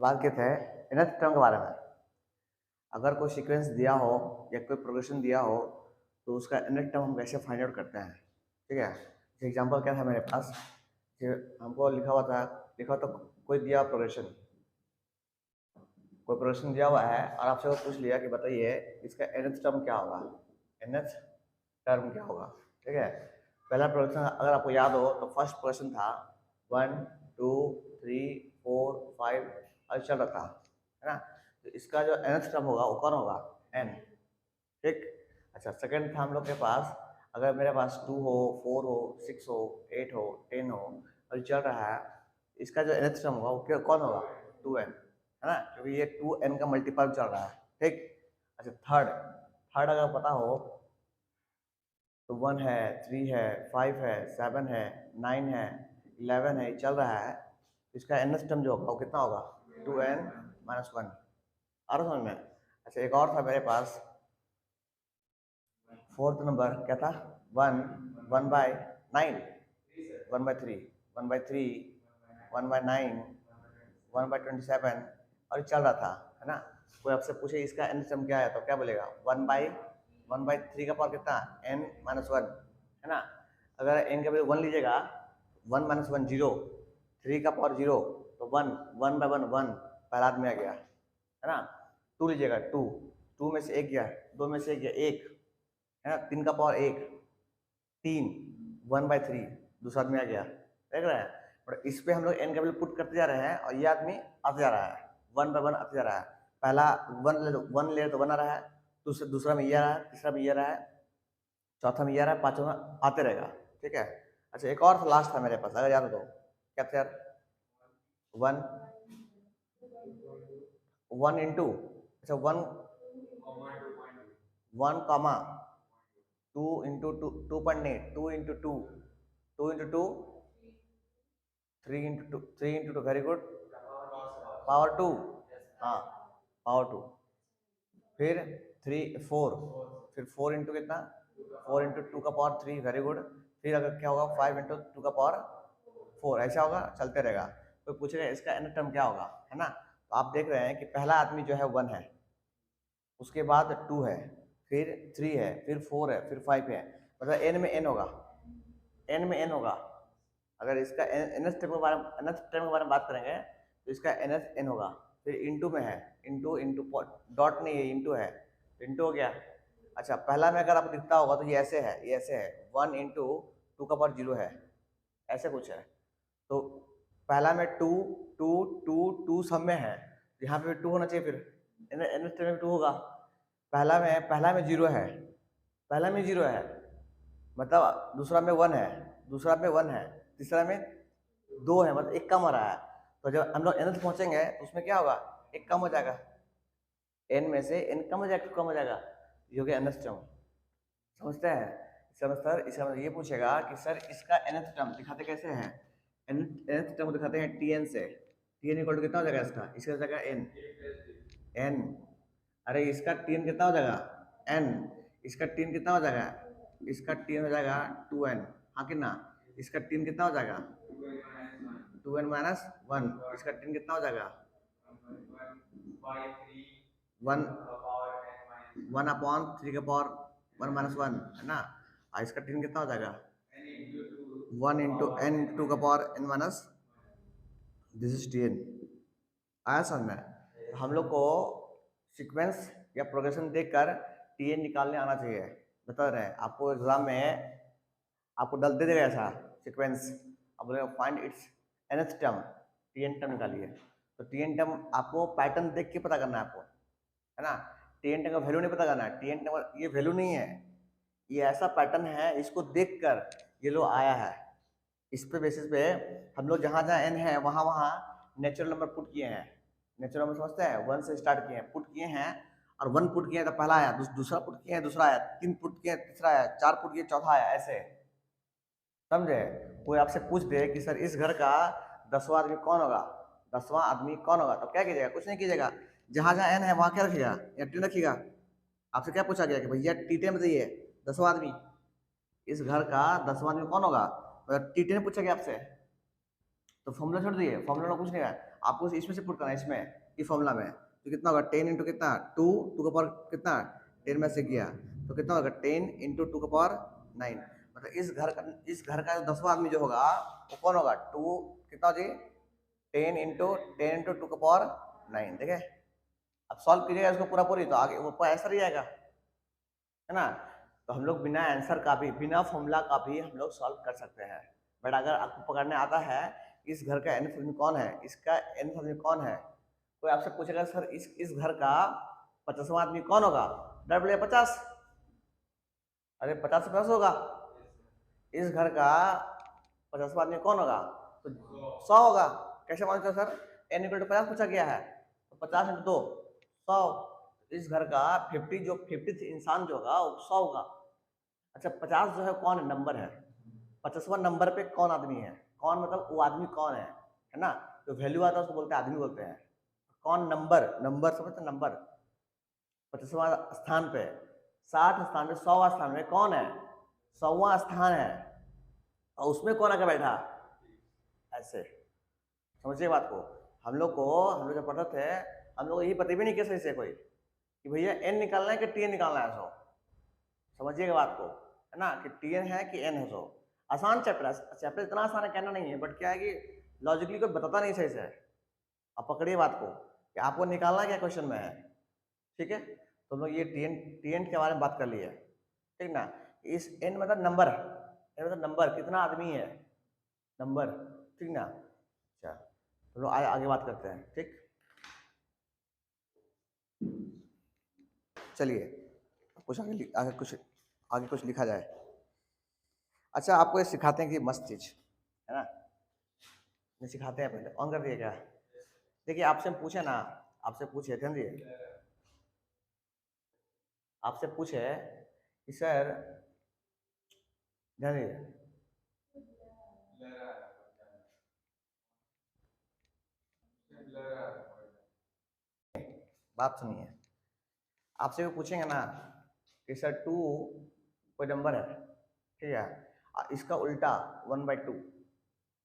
बात करते हैं nth टर्म के बारे में। अगर कोई सीक्वेंस दिया हो या कोई प्रोग्रेशन दिया हो तो उसका nth टर्म हम कैसे फाइंड आउट करते हैं। ठीक है, एग्जांपल क्या था मेरे पास कि हमको लिखा था कोई दिया प्रोग्रेशन दिया हुआ है और आपसे वो पूछ लिया कि बताइए इसका nth टर्म क्या होगा, nth टर्म क्या होगा। ठीक है, पहला प्रोग्रेशन अगर आपको याद हो तो फर्स्ट प्रोग्रेशन था 1 2 3 4 5 और चल रहा था, है ना। तो इसका जो nth टर्म होगा वो कौन होगा, n। ठीक, अच्छा सेकंड था हम लोग के पास, अगर मेरे पास 2 हो 4 हो 6 हो 8 हो 10 हो और चल रहा है, इसका जो nth टर्म होगा वो कौन होगा, 2n, है ना, क्योंकि ये 2n का मल्टीपल चल रहा है। ठीक, अच्छा थर्ड अगर पता हो तो 1 है 3 है 5 है 7 है 9 है 11 है, चल रहा है, इसका nth टर्म जो होगा वो कितना होगा, 2n माइनस 1। और समझ में। अच्छा एक और था मेरे पास, फोर्थ नंबर क्या था, 1/9, 1/3, 1/3, 1/9, 1/27 और चल रहा था, है ना। कोई आपसे पूछे इसका n टर्म क्या है तो क्या बोलेगा, 1/3 का पावर कितना, n माइनस 1, है ना। अगर n का वैल्यू 1 लीजिएगा, 1 माइनस 1 जीरो, 3 का पावर जीरो, तो 1 पहला आदमी आ गया, है ना। 2 लीजिएगा, 2 में से एक गया, 2 में से एक गया, एक, है ना। 3 का पावर एक, 3, 1/3 दूसरा आदमी आ गया, देख रहे हैं। और इस पे हम लोग n का वैल्यू पुट करते जा रहे हैं और ये आदमी आते जा रहा है, 1/1 आते जा रहा है। पहला 1 ले तो 1 आ रहा है, दूसरा में ये आ रहा है, तीसरा में ये आ रहा है, चौथा में ये आ रहा है, पांचवा में आते रहेगा। ठीक है, अच्छा एक और लास्ट था मेरे पास, अगर याद हो तो क्या था यार, 1 इंटू, अच्छा 1 comma 2 into 2.8, 2 into 2, 2 into 2, 3 into 2, 3 into 2, very good, power 2, हाँ पावर 2, फिर 3 4, फिर 4 इंटू कितना, 4 इंटू 2 का पावर 3, वेरी गुड। फिर अगर क्या होगा 5 इंटू 2 का पावर 4, ऐसा होगा, चलते रहेगा। कोई पूछेगा इसका n टर्म क्या होगा, है ना। तो आप देख रहे हैं कि पहला आदमी जो है 1 है, उसके बाद 2 है, फिर 3 है, फिर 4 है, फिर 5 है, मतलब n में n होगा, n में n होगा। अगर इसका nth टर्म के बारे में बात करेंगे तो इसका nth n होगा। फिर इंटू में है, इंटू इंटू डॉट नहीं है, इंटू है, इंटू हो गया। अच्छा पहला में अगर आपको दिखता होगा तो ये ऐसे है, ये ऐसे है, 1 इंटू 2 का पावर 0 है, ऐसे कुछ है। तो पहला में 2 2 2 2 सब में है, यहाँ पे 2 होना चाहिए, फिर nth टर्म में 2 होगा। पहला में 0 है, पहला में 0 है, मतलब दूसरा में 1 है, दूसरा में 1 है, तीसरा में 2 है, मतलब एक कम हो रहा है। तो जब हम लोग nth पहुंचेंगे तो उसमें क्या होगा, एक कम हो जाएगा, n में से n कम हो जाएगा, कम हो जाएगा, ये हो गया nth टर्म। समझते हैं। इसका मतलब ये पूछेगा कि सर इसका nth टर्म दिखाते कैसे हैं, nth टर्म दिखाते हैं tn से, tn इक्वल टू कितना हो जाएगा, इसका हो जाएगा n, अरे इसका tn कितना हो जाएगा, n, इसका tn कितना हो जाएगा, इसका tn हो जाएगा 2n, हाँ कि ना। इसका tn कितना हो जाएगा, 2n माइनस 1, इसका tn कितना हो जाएगा, 1 1/3 का पावर 1 माइनस 1, है ना। और इसका tn कितना हो जाएगा, 1 इंटू n इंटू 2 का power n minus, this is tn। आया समझ में। हम लोग को सीक्वेंस या प्रोग्रेशन देखकर tn निकालने आना चाहिए। बता रहे हैं आपको एग्जाम में, आपको दे देगा ऐसा सीक्वेंस, अब बोलेगा find its nth term, tn term निकालिए। तो tn टर्म आपको पैटर्न देख के पता करना है आपको, है ना। tn टर्म का वैल्यू नहीं पता करना है, tn टर्म ये वैल्यू नहीं है, ये ऐसा पैटर्न है, इसको देखकर ये लो आया है। इस पे बेसिस पे हम लोग जहाँ जहाँ n है वहाँ वहाँ नेचुरल नंबर पुट किए हैं। नेचुरल नंबर समझते हैं, 1 से स्टार्ट किए हैं, पुट किए हैं, और 1 पुट किए तो पहला आया, दूसरा पुट किए हैं दूसरा आया, 3 पुट किए तीसरा आया, 4 पुट किए चौथा आया, ऐसे समझे। कोई आपसे पूछ दे कि सर इस घर का 10वां आदमी कौन होगा, 10वां आदमी कौन होगा, तो क्या कीजिएगा, कुछ नहीं कीजिएगा, जहाँ जहाँ n है वहाँ क्या रखिएगा, या टी रखिएगा। आपसे क्या पूछा गया कि भैया टी में बताइए 10वां आदमी, इस घर का 10वां आदमी कौन होगा, टी पूछा गया आपसे, तो फॉर्मूला छोड़ दिए, फॉर्मूला कुछ नहीं है, आपको इसमें से पुट करना है, इसमें इस फॉर्मूला में, तो कितना होगा 10 इंटू कितना 2 टू का पावर कितना 10 में से गया तो कितना होगा 10 इंटू 2 का पावर 9। मतलब इस घर का जो 10वां आदमी जो होगा वो कौन होगा 2 कितना जी 10 इंटू 2 का पावर 9। देखे अब सॉल्व कीजिएगा इसको पूरा पूरी तो आगे वो आंसर ही आएगा, है ना। तो हम लोग बिना आंसर का भी बिना फॉर्मूला का भी हम लोग सॉल्व कर सकते हैं। बट अगर आपको पकड़ने आता है इस घर का nth आदमी कौन है, इसका nth आदमी कौन है, कोई आपसे पूछेगा सर इस घर का 50वां आदमी कौन होगा, डर बोले 50, अरे 50 से 50 होगा। इस घर का 50वां आदमी कौन होगा तो 100 होगा। कैसे मानते हो सर, n इक्वल टू 50 पूछा गया है तो 50 इंटू 2 100। इस घर का 50 इंसान जो होगा वो 100 होगा। अच्छा 50 जो है कौन है, नंबर है। 50वां नंबर पे कौन आदमी है, कौन मतलब वो आदमी कौन है ना। तो वैल्यू आता है उसको बोलते हैं आदमी बोलते हैं। कौन नंबर समझते, नंबर 50वां स्थान पे 60 स्थान में 100वां स्थान में कौन है, 100वां स्थान है और उसमें कौन आके बैठा, ऐसे समझिए बात को। हम लोग जब पढ़ते थे हम लोग यही पता भी नहीं कैसे से कोई कि भैया n निकालना है कि tn निकालना है। सो समझिएगा बात को, है ना, कि tn है कि n है। सो आसान चैप्टर है, चैप्टर इतना आसान है कहना नहीं है, बट क्या है कि लॉजिकली कोई बताता नहीं सही से। अब पकड़िए बात को कि आपको निकालना क्या क्वेश्चन में है, ठीक है। तो हम लोग ये tn के बारे में बात कर लिए, ठीक ना। इस n मतलब नंबर, n मतलब नंबर, कितना आदमी है, नंबर, ठीक ना। अच्छा तो लोग आगे बात करते हैं, ठीक। चलिए कुछ आगे कुछ लिखा जाए। अच्छा आपको ये सिखाते हैं कि मस्त चीज है ना, ये सिखाते हैं। पहले ऑन कर दिए क्या, देखिए आपसे पूछे ना, आपसे पूछे ध्यान दिए, आपसे पूछे कि सर ध्यान दिए, बात सुनिए। आपसे भी पूछेंगे ना कि सर 2 कोई नंबर है, ठीक है, इसका उल्टा 1/2,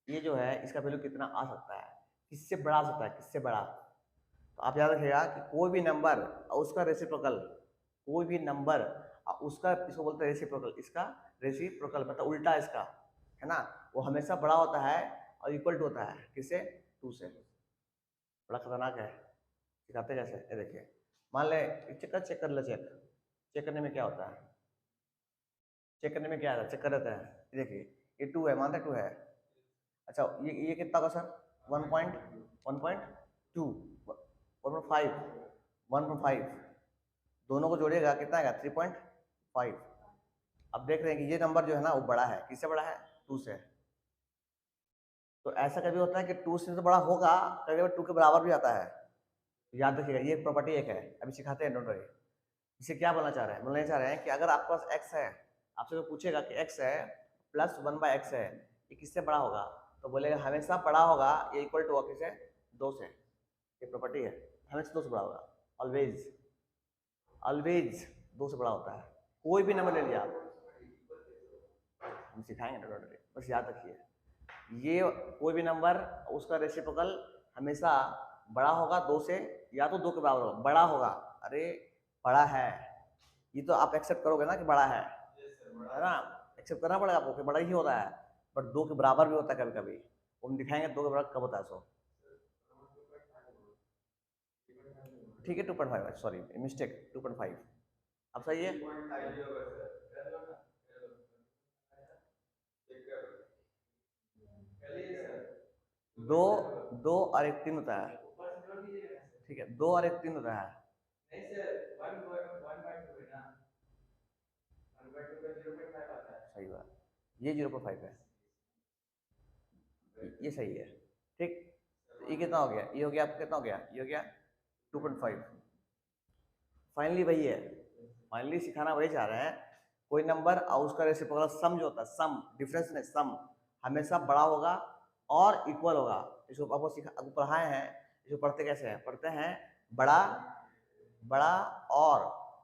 ये जो है इसका वैल्यू कितना आ सकता है, किससे बड़ा आ सकता है, किससे बड़ा। तो आप याद रखिएगा कि कोई भी नंबर और उसका रेसिप्रोकल, कोई भी नंबर उसका, इसको बोलते हैं रेसिप्रोकल, इसका रेसिप्रोकल मतलब उल्टा इसका, है ना, वो हमेशा बड़ा होता है और इक्वल टू होता है किससे, 2 से। बड़ा खतरनाक है, सिखाते कैसे, ये देखिए। मान ले चेक कर ले, चेक करने में क्या होता है, चेक करने में क्या आता है, चेक कर लेते हैं। ये देखिए ये 2 है, मानते 2 है। अच्छा ये कितना होगा सर, 1.2 1.5 1.5, दोनों को जोड़िएगा कितना आएगा 3.5। अब देख रहे हैं कि ये नंबर जो है ना वो बड़ा है, किससे बड़ा है, 2 से। तो ऐसा कभी होता है कि 2 से तो बड़ा होगा, कभी कभी 2 के बराबर भी आता है। याद रखिएगा ये प्रॉपर्टी एक है, अभी सिखाते हैं, डोंट वरी। इसे क्या बोलना चाह रहे हैं, बोलना चाह रहे हैं कि अगर आपके पास x है, आपसे तो पूछेगा कि x है प्लस 1/x है, ये किससे बड़ा होगा, तो बोलेगा हमेशा बड़ा होगा, ये इक्वल टू होगा किसे, 2 से। ये प्रॉपर्टी है, हमेशा 2 से बड़ा होगा, ऑलवेज ऑलवेज 2 से बड़ा होता है। कोई भी नंबर ले लिया आप, हम सिखाएंगे डोंट वरी, बस याद रखिए ये कोई भी नंबर उसका रेसिप्रोकल हमेशा बड़ा होगा 2 से, या तो 2 के बराबर होगा, बड़ा होगा। अरे बड़ा है, ये तो आप एक्सेप्ट करोगे ना कि बड़ा है ना, एक्सेप्ट करना पड़ेगा आपको कि बड़ा ही होता है, बट 2 के बराबर भी होता है कभी कभी, हम दिखाएंगे 2 के बराबर कब होता है। सो ठीक है 2.5, सॉरी मिस्टेक 2.5, अब सही है। 2 2 और 1 3 होता है, ठीक है 2 और 1 3 होता है। सही बात, ये 0.5 है, ये सही है, ठीक। ये कितना हो गया, ये हो गया आपका, कितना हो गया, ये हो गया 2.5। फाइनली वही है, फाइनली सिखाना वही चाह रहे हैं, कोई नंबर और उसका रेसिप्रोकल सम जो होता है, सम डिफरेंस नहीं, सम हमेशा बड़ा होगा और इक्वल होगा। इसको आपको पढ़ाए हैं, इसको पढ़ते कैसे हैं, पढ़ते हैं बड़ा बड़ा और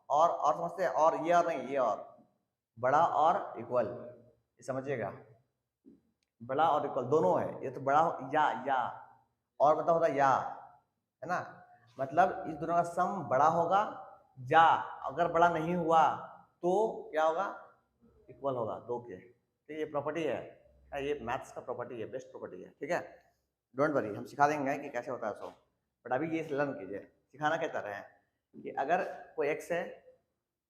समझते हैं, और ये और नहीं, ये और बड़ा और इक्वल, ये समझिएगा, बड़ा और इक्वल दोनों है, ये तो बड़ा या और मतलब होता या, है ना, मतलब इस दोनों का सम बड़ा होगा या अगर बड़ा नहीं हुआ तो क्या होगा, इक्वल होगा दो के। तो ये प्रॉपर्टी है, ये मैथ्स का प्रॉपर्टी है, बेस्ट प्रॉपर्टी है, ठीक है। डोंट वरी, हम सिखा देंगे कि कैसे होता है सो, बट अभी ये लर्न कीजिए। सिखाना क्या चाह रहे हैं कि अगर कोई एक्स है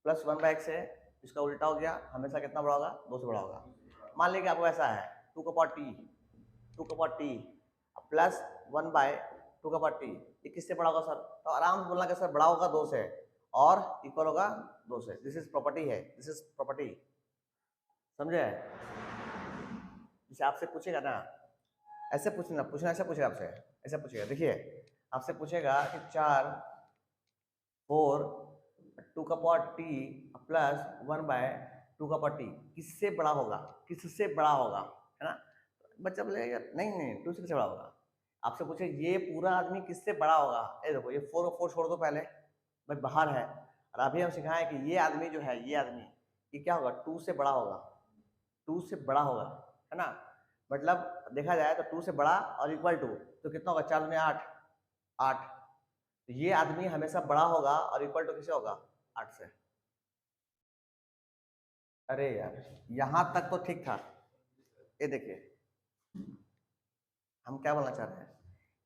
प्लस 1/x है, इसका उल्टा हो गया, हमेशा कितना बड़ा होगा, 2 से बड़ा होगा। मान लीजिए आपको ऐसा है 2 का पावर t प्लस 1/2 का पावर t, ये किससे बड़ा होगा सर? तो आराम से बोलना कि सर बड़ा होगा 2 से और इक्वल होगा 2 से। दिस इज प्रॉपर्टी है, दिस इज प्रॉपर्टी, समझे? जैसे आपसे पूछेगा ना, ऐसे पूछना ऐसे पूछेगा आपसे, ऐसे पूछेगा, देखिए आपसे पूछेगा कि 4 4 2 का पावर t प्लस 1/2 का पावर t किससे बड़ा होगा, किससे बड़ा होगा, है ना? बच्चा बोलेगा नहीं 2 से किससे बड़ा होगा। आपसे पूछे ये पूरा आदमी किससे बड़ा होगा, ये देखो ये 4 और 4 छोड़ दो पहले, भाई बाहर है, और अभी हम सिखाएं कि ये आदमी जो है, ये आदमी ये क्या होगा, 2 से बड़ा होगा, 2 से बड़ा होगा, है ना? मतलब देखा जाए तो 2 से बड़ा और इक्वल टू, तो कितना होगा, 4 दूनी 8, 8। तो ये आदमी हमेशा बड़ा होगा और इक्वल टू किसे होगा, 8 से। अरे यार यहां तक तो ठीक था, ये देखिए हम क्या बोलना चाह रहे हैं,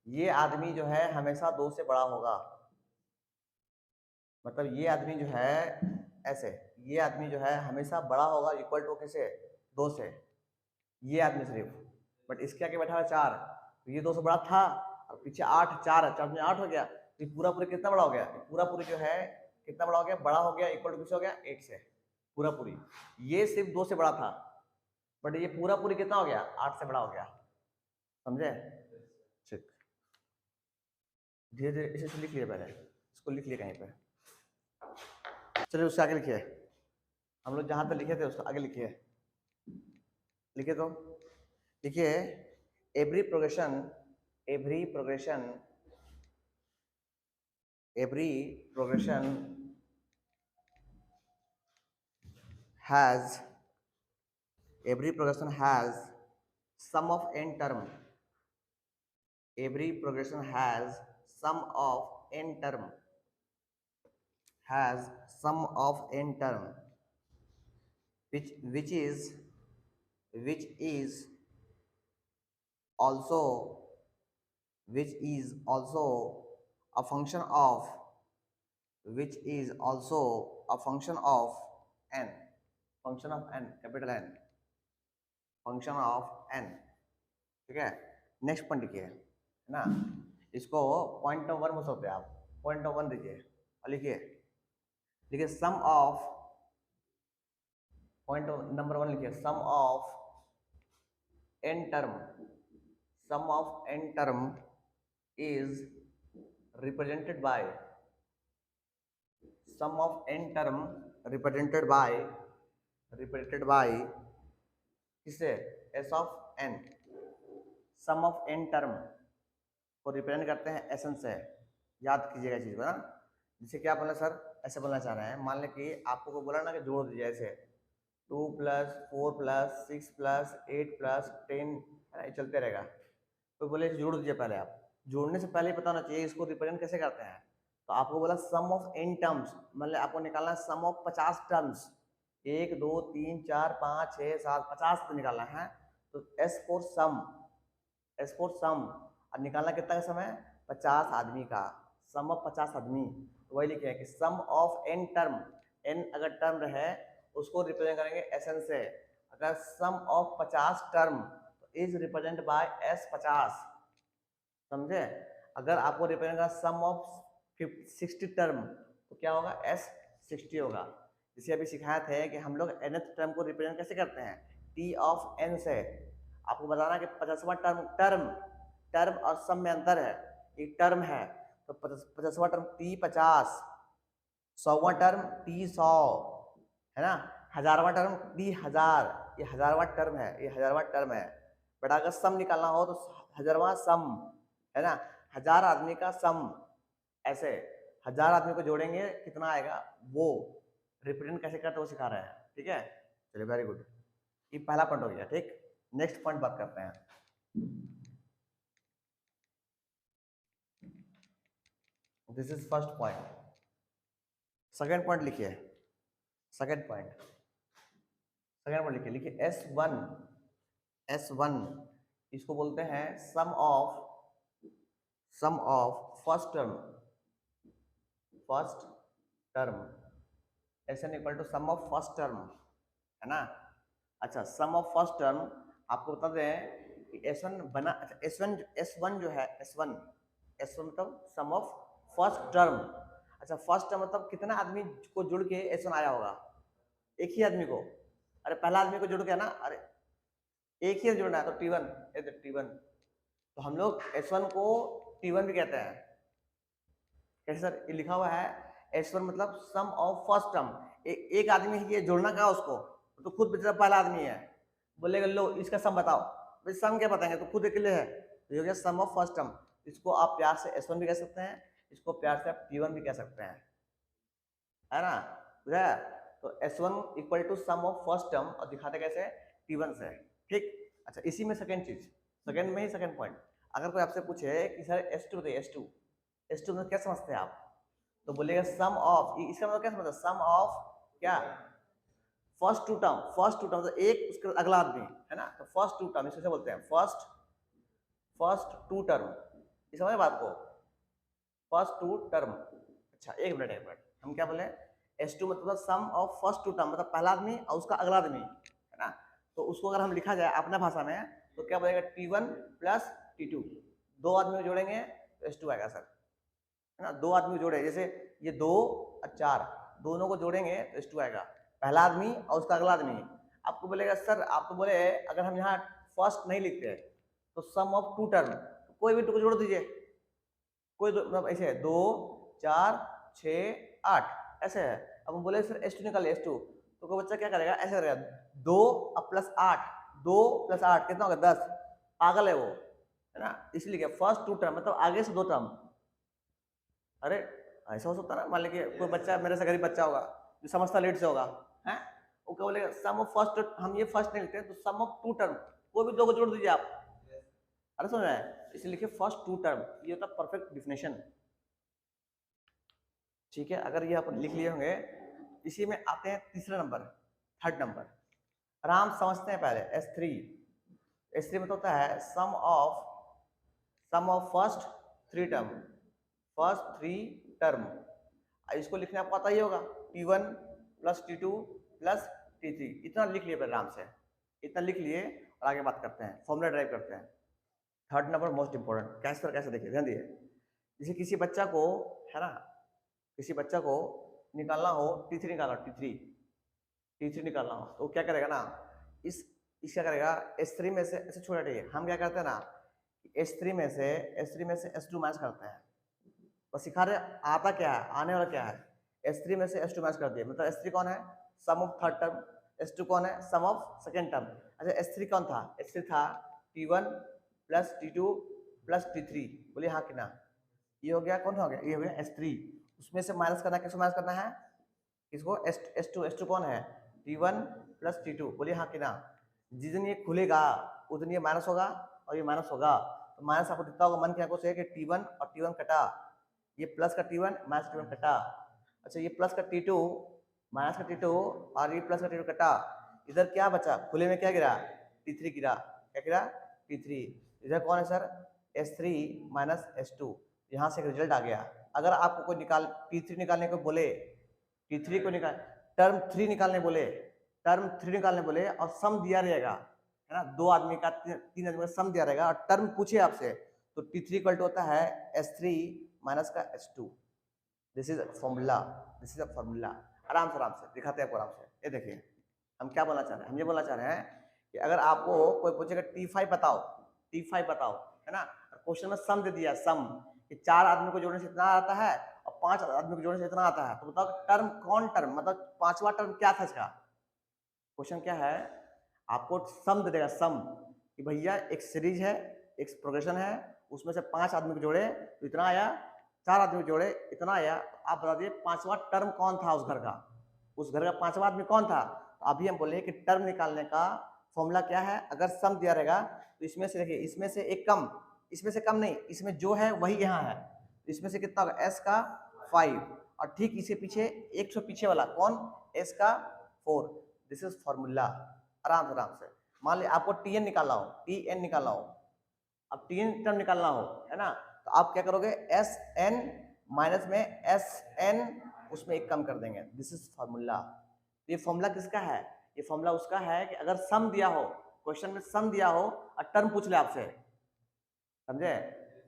ये आदमी जो है हमेशा 2 से बड़ा होगा, मतलब ये आदमी जो है ऐसे, ये आदमी जो है हमेशा बड़ा होगा इक्वल टू किसे, 2 से, ये आदमी सिर्फ, बट इसके आगे बैठा हुआ 4, तो ये 2 से बड़ा था और पीछे 8, 4 है, 4 में 8 हो गया, तो ये पूरा पूरी कितना बड़ा हो गया, पूरा पूरी जो है कितना बड़ा हो गया, बड़ा हो गया, इक्वल टू किसे हो गया, 8 से, पूरा पूरी। ये सिर्फ 2 से बड़ा था, बट ये पूरा पूरी कितना हो गया, 8 से बड़ा हो गया, समझे? ठीक, धीरे धीरे इसे लिख लिया, पहले इसको लिख लिया कहीं पे, चलिए उससे आगे लिखिए, हम लोग जहां तक लिखे थे उसको आगे लिखिए, लिखे तो लिखिए, every progression has sum of n term, every progression has sum of n term, which is also a function of n, capital N, function of n, ठीक है। नेक्स्ट पॉइंट लिखिए, है ना, इसको पॉइंट नंबर 1 बोल सकते हैं आप, पॉइंट नंबर 1 दीजिए और लिखिए सम ऑफ, पॉइंट नंबर 1 लिखिए, सम of n term is represented by, sum of n term represented by किससे, s of n, sum of n term को रिप्रेजेंट करते हैं एसन से, याद कीजिएगा चीज को ना। जिसे क्या बोला सर, ऐसे बोलना चाह रहे हैं, मान लें कि आपको को बोला ना कि जोड़ दीजिए ऐसे 2 + 4 + 6 + 8 + 10, चलते रहेगा, तो बोले जोड़ दीजिए। पहले आप जोड़ने से पहले पता होना चाहिए इसको रिप्रेजेंट कैसे करते हैं। तो आपको बोला सम ऑफ n टर्म्स, मतलब आपको निकालना है सम ऑफ 50 टर्म्स, 1 2 3 4 5 6 7 50 निकालना है। तो S फॉर सम, और निकालना कितना का समय, 50 आदमी का, सम ऑफ 50 आदमी, तो वही लिखे हैं कि सम ऑफ n टर्म, n अगर टर्म रहे उसको रिप्रेजेंट करेंगे Sn से, अगर सम ऑफ 50 टर्म तो इज रिप्रेजेंट बाय S50, समझे? अगर आपको रिप्रेजेंट करना सम ऑफ 60 टर्म तो क्या होगा, S60 होगा। जिसे अभी सिखाए थे कि हम लोग nth टर्म को रिप्रेजेंट कैसे करते हैं, T ऑफ n से। आपको बताना कि 50वां टर्म और सम में अंतर है, एक टर्म है तो 50वां टर्म T50, 100वां टर्म T100, है ना, 1000वां टर्म T1000, ये 1000वां टर्म है। बट अगर सम निकालना हो तो 1000वां सम, है ना, 1000 आदमी का सम, ऐसे 1000 आदमी को जोड़ेंगे कितना आएगा, वो रिप्रेजेंट कैसे करते हैं वो सिखा रहे हैं, ठीक है। चलिए वेरी गुड, ये पहला पॉइंट हो गया, ठीक। नेक्स्ट पॉइंट बात करते हैं, this is first point. Second point लिखिए, सेकेंड पॉइंट लिखिए S1 इसको बोलते हैं sum of first term SN equal to sum of first term, है ना। अच्छा, सम ऑफ फर्स्ट टर्म आपको बता दें कि S1 बना, अच्छा S1 जो है S1 मतलब सम ऑफ फर्स्ट टर्म। अच्छा, फर्स्ट टर्म मतलब कितना आदमी को जुड़ के S1 आया होगा? एक ही आदमी को। अरे पहला आदमी को जुड़ गया ना, अरे एक ही जुड़ना है तो T1, तो हम लोग S1 को T1 भी कहते हैं। कैसे सर? ये लिखा हुआ है S1 मतलब सम ऑफ फर्स्ट टर्म। एक आदमी है, ये जोड़ना कहा उसको, तो खुद बेचारा पहला आदमी है, बोलेगा लो इसका सम बताओ, भाई सम क्या बताएंगे, तो खुद अकेले है, तो ये हो गया सम ऑफ फर्स्ट टर्म। इसको आप प्यार से S1 भी कह सकते हैं, इसको प्यार से आप T1 भी कह सकते हैं, है ना, बुझा? तो S1 equal to sum of first term, और दिखाते कैसे? T1 से, ठीक। अच्छा, इसी में सेकंड में ही सेकंड पॉइंट, अगर कोई आपसे पूछे कि सर S2 बताइए, S2 में क्या समझते हैं आप, तो बोलेगा सम ऑफ, इसका मतलब क्या समझते हैं? सम ऑफ क्या? फर्स्ट टू टर्म मतलब एक उसके अगला आदमी, है ना, तो फर्स्ट टू टर्म इसको बोलते हैं फर्स्ट टू टर्म। इस समझ बात को? First two term. अच्छा, एक मिनट, हम क्या बोले? S2 मतलब sum of first two term, मतलब पहला आदमी और उसका अगला आदमी, है ना। तो उसको अगर हम लिखा जाए अपना भाषा में, तो क्या बोलेगा? T1 प्लस T2, दो आदमी को जोड़ेंगे तो S2 आएगा सर, है ना। दो आदमी को जोड़े, जैसे ये 2 और 4, दोनों को जोड़ेंगे तो S2 आएगा, पहला आदमी और उसका अगला आदमी। आपको बोलेगा सर, आप तो बोले अगर हम यहाँ फर्स्ट नहीं लिखते तो सम ऑफ टू टर्म, कोई भी टू को जोड़ दीजिए, कोई मतलब ऐसे है 2 4 6 8 ऐसे है। अब हम बोले सर S2 निकालिए, S2, तो कोई बच्चा क्या करेगा? ऐसे करेगा 2 प्लस 8, 2 प्लस 8 कितना होगा? 10। पागल है वो, है ना। इसलिए फर्स्ट टू टर्म मतलब आगे से दो टर्म। अरे ऐसा हो सकता है ना, मान लीजिए कोई बच्चा मेरे से गरीब बच्चा होगा जो समझता लेट से होगा, है, वो क्या बोलेगा? सम ऑफ फर्स्ट, हम ये फर्स्ट नहीं लिखते तो सम ऑफ टू टर्म, कोई भी दो को जोड़ दीजिए आप। अरे समझ में? इसलिए लिखिए फर्स्ट टू टर्म, ये होता है परफेक्ट डिफिनेशन, ठीक है। अगर ये आप लिख लिए होंगे, इसी में आते हैं तीसरा नंबर, थर्ड नंबर, आराम समझते हैं पहले। S3 मतलब होता है सम ऑफ फर्स्ट थ्री टर्म। इसको लिखने आपको आता ही होगा, T1 plus T2 plus T3, इतना लिख लिए आराम से, इतना लिख लिए, और आगे बात करते हैं, फॉर्मूला ड्राइव करते हैं। थर्ड नंबर मोस्ट इंपॉर्टेंट, कैसे देखिए, ध्यान दिए। जैसे किसी बच्चा को, है ना, किसी बच्चा को निकालना हो T3 निकालना हो, तो क्या करेगा ना, क्या करेगा? S3 में से ऐसे छोड़ देंगे, हम क्या करते हैं ना, S3 में से S2 मैच करते हैं, बस सिखा रहे आता क्या है, आने वाला क्या है। S3 में से S2 मैच कर दिए, मतलब S3 कौन है? सम ऑफ थर्ड टर्म। S2 कौन है? सम ऑफ सेकेंड टर्म। अच्छा, S3 कौन था? S3 था T1 plus T2 plus T3, बोलिए हाँ कि ना। ये हो गया, कौन हो गया? ये हो गया S3। उसमें से माइनस करना, किसको माइनस करना है? इसको S2 कौन है? T1 प्लस T2, बोलिए हाँ कि ना। जिस दिन ये खुलेगा उस दिन ये माइनस होगा और ये माइनस होगा, तो माइनस आपको दिखता होगा मन की आंखों से कि T1 और T1 कटा, ये प्लस का T1 माइनस T1 कटा। अच्छा, ये प्लस का T2 माइनस का T2 और ये प्लस का T2 कटा, इधर क्या बचा? खुले में क्या गिरा? T3 गिरा। क्या गिरा? T3। इधर कौन है सर? S3 माइनस S2, यहाँ से एक रिजल्ट आ गया। अगर आपको कोई T3 निकालने को बोले, T3 को निकाल, टर्म 3 निकालने बोले और सम दिया रहेगा, है ना, दो आदमी का, तीन आदमी का सम दिया रहेगा, और टर्म पूछे आपसे, तो T3 इक्वल टू होता है S3 माइनस का S2। दिस इज फॉर्मूला, आराम से दिखाते हैं आपको, आराम से। ये देखिए हम क्या बोलना चाह रहे हैं, हम ये बोलना चाह रहे हैं कि अगर आपको कोई पूछेगा T5 बताओ, है ना, क्वेश्चन में सम दे दिया, सम कि 4 आदमी को जोड़ने से इतना आता है और 5 आदमी को जोड़ने से इतना आता है, तो बताओ टर्म कौन टर्म, मतलब पांचवा टर्म क्या था इसका? क्वेश्चन क्या है, आपको सम दे देगा, सम कि भैया एक सीरीज है, एक प्रोग्रेशन है, उसमें से 5 आदमी को जोड़े तो इतना आया, 4 आदमी को जोड़े इतना आया, आप बता दिए पांचवा टर्म कौन था उस घर का पांचवा आदमी कौन था। तो अभी हम बोले कि टर्म निकालने का फॉर्मूला क्या है, अगर सम दिया रहेगा तो इसमें से देखिए, इसमें से कम नहीं, इसमें जो है वही यहाँ है, इसमें से कितना होगा s का 5, और ठीक इसे पीछे 100 पीछे वाला कौन, s का 4। This is formula. आराम से मान लिया आपको tn निकालना हो, tn निकालना हो, अब tn टर्म निकालना हो, है ना, तो आप क्या करोगे, sn माइनस में sn उसमें एक कम कर देंगे। This is formula. ये फॉर्मूला किसका है, ये फॉर्मूला उसका है कि अगर सम दिया हो, क्वेश्चन में सम दिया हो और टर्म पूछ ले आपसे, समझे,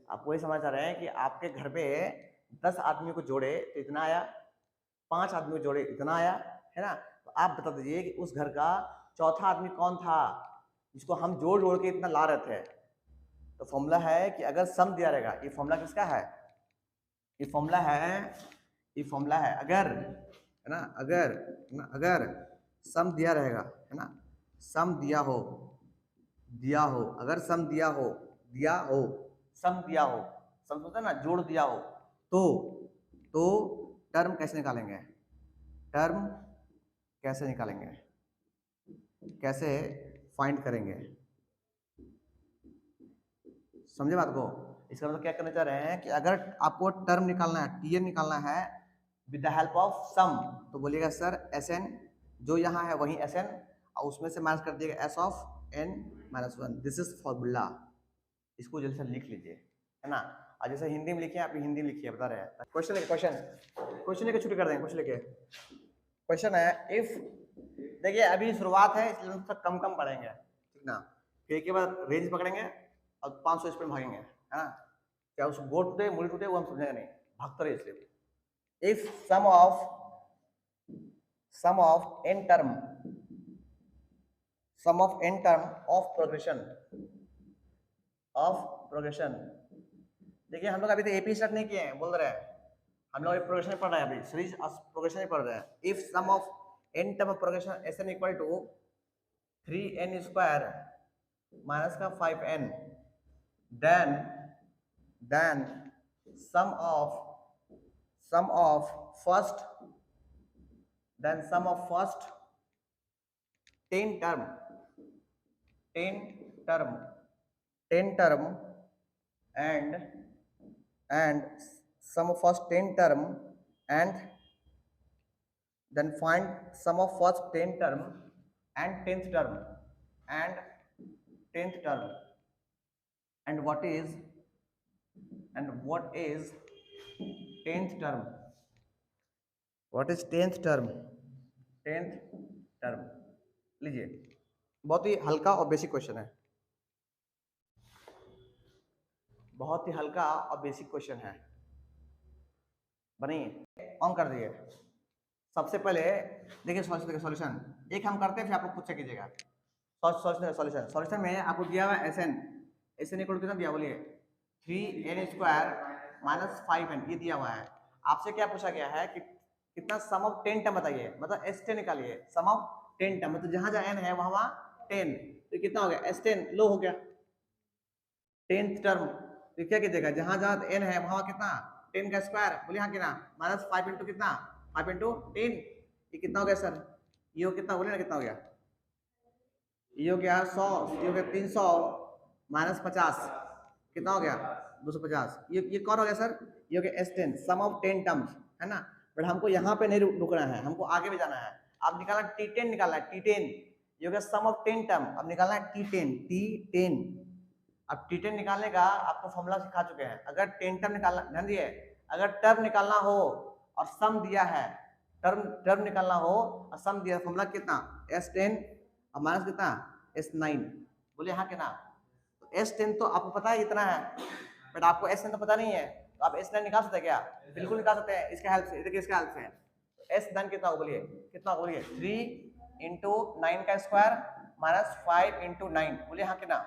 आप वही समझ आ रहे हैं कि आपके घर पे 10 आदमी को जोड़े तो इतना आया, 5 आदमी को जोड़े इतना आया, है ना, तो आप बता दीजिए कि उस घर का चौथा आदमी कौन था जिसको हम जोड़ जोड़ के इतना ला रहे थे। तो फॉर्मूला है कि अगर सम दिया रहेगा, ये फॉर्मूला किसका है, ये फॉर्मूला है अगर, है ना, अगर सम दिया रहेगा, है ना, सम दिया हो, अगर सम दिया हो, सम दिया हो, सम होता है ना, जोड़ दिया हो, तो टर्म कैसे निकालेंगे, कैसे फाइंड करेंगे, समझे बात को। इसका मतलब क्या करना चाह रहे हैं कि अगर आपको टर्म निकालना है, tn निकालना है with the help of some, तो बोलिएगा सर sn जो यहाँ है वही sn, और उसमें से माइनस कर दिएगा s of n minus 1। This is formula. इसको जल्दी से लिख लीजिए, है ना। और जैसे हिंदी में लिखिए, आप हिंदी में लिखिए, बता रहे हैं। क्वेश्चन लेके छुट्टी कर देंगे, क्वेश्चन है इफ, देखिए अभी शुरुआत है इसलिए हम सब कम पढ़ेंगे, ठीक ना, फिर एक के बाद रेंज पकड़ेंगे और 500 स्पीड भागेंगे, है ना, क्या उसको गोड़ टूटे मुड़ी टूटे वो हम समझेंगे नहीं, भागते रहे। इसलिए if sum of n term of progression, देखिए हम लोग अभी तो एपी स्टार्ट नहीं किए हैं, बोल रहे हैं हम लोग प्रोग्रेशन पढ़ रहे हैं, अभी सीरीज प्रोग्रेशन ही पढ़ रहे हैं। If sum of n term of progression Sn equal to 3n square minus का 5n, then sum of first 10 term and sum of first 10 term, and then find sum of first 10 term and 10th term and what is 10th term, लीजिए बहुत ही हल्का और basic question है, बहुत ही हल्का और basic question है। बनिए ऑन कर दिए। सबसे पहले देखिए सॉल्यूशन एक हम करते हैं, फिर आप लोग खुद से कीजिएगा। सॉल्यूशन में आपको दिया हुआ एसएन इक्वल कितना दिया, बोलिए 3n स्क्वायर माइनस 5n, ये दिया हुआ है। आपसे क्या पूछा गया है कि कितना सम ऑफ 10 टर्म बताइए, मतलब S10 निकालिए, सम ऑफ 10 टर्म, मतलब जहां जहां n है वहां 10, तो कितना हो गया S10 लो हो गया 10th टर्म, तो क्या कीजिएगा जहां जहां n है वहां कितना 10 का स्क्वायर, बोलिए हाँ कितना माइनस 5 इंटू कितना 5 इंटू 10, ये कितना हो गया सर, ये हो कितना, बोलिए ना कितना हो गया, ये हो गया 100, ये हो गया 300 माइनस 50 कितना हो गया 250, ये कौन हो गया सर, ये हो गया S10 सम ऑफ 10 टर्म्स, है ना। बट हमको यहाँ पे नहीं रुकना है, हमको आगे भी जाना है। आप निकालना T10 निकालना है, T10 ये हो गया सम ऑफ 10 टर्म, अब निकालना है T10। अब T10 निकालने का आपको फॉर्मूला सिखा चुके हैं। अगर 10 टर्म निकालना, ध्यान दिए, अगर टर्म निकालना हो और सम दिया है, टर्म निकालना हो और सम दिया, फॉर्मूला कितना S10 और माइनस कितना S9, बोलिए हाँ कितना, तो S10 तो आपको पता है इतना है, बट आपको S9 तो पता नहीं है, तो आप S9 निकाल सकते हैं क्या, बिल्कुल निकाल सकते हैं, इसके हेल्प से, देखिए इसके हेल्प से। तो S9 कितना हो, बोलिए कितना हो, बोलिए 3 इंटू 9 का स्क्वायर माइनस 5 इंटू 9, बोलिए हाँ कितना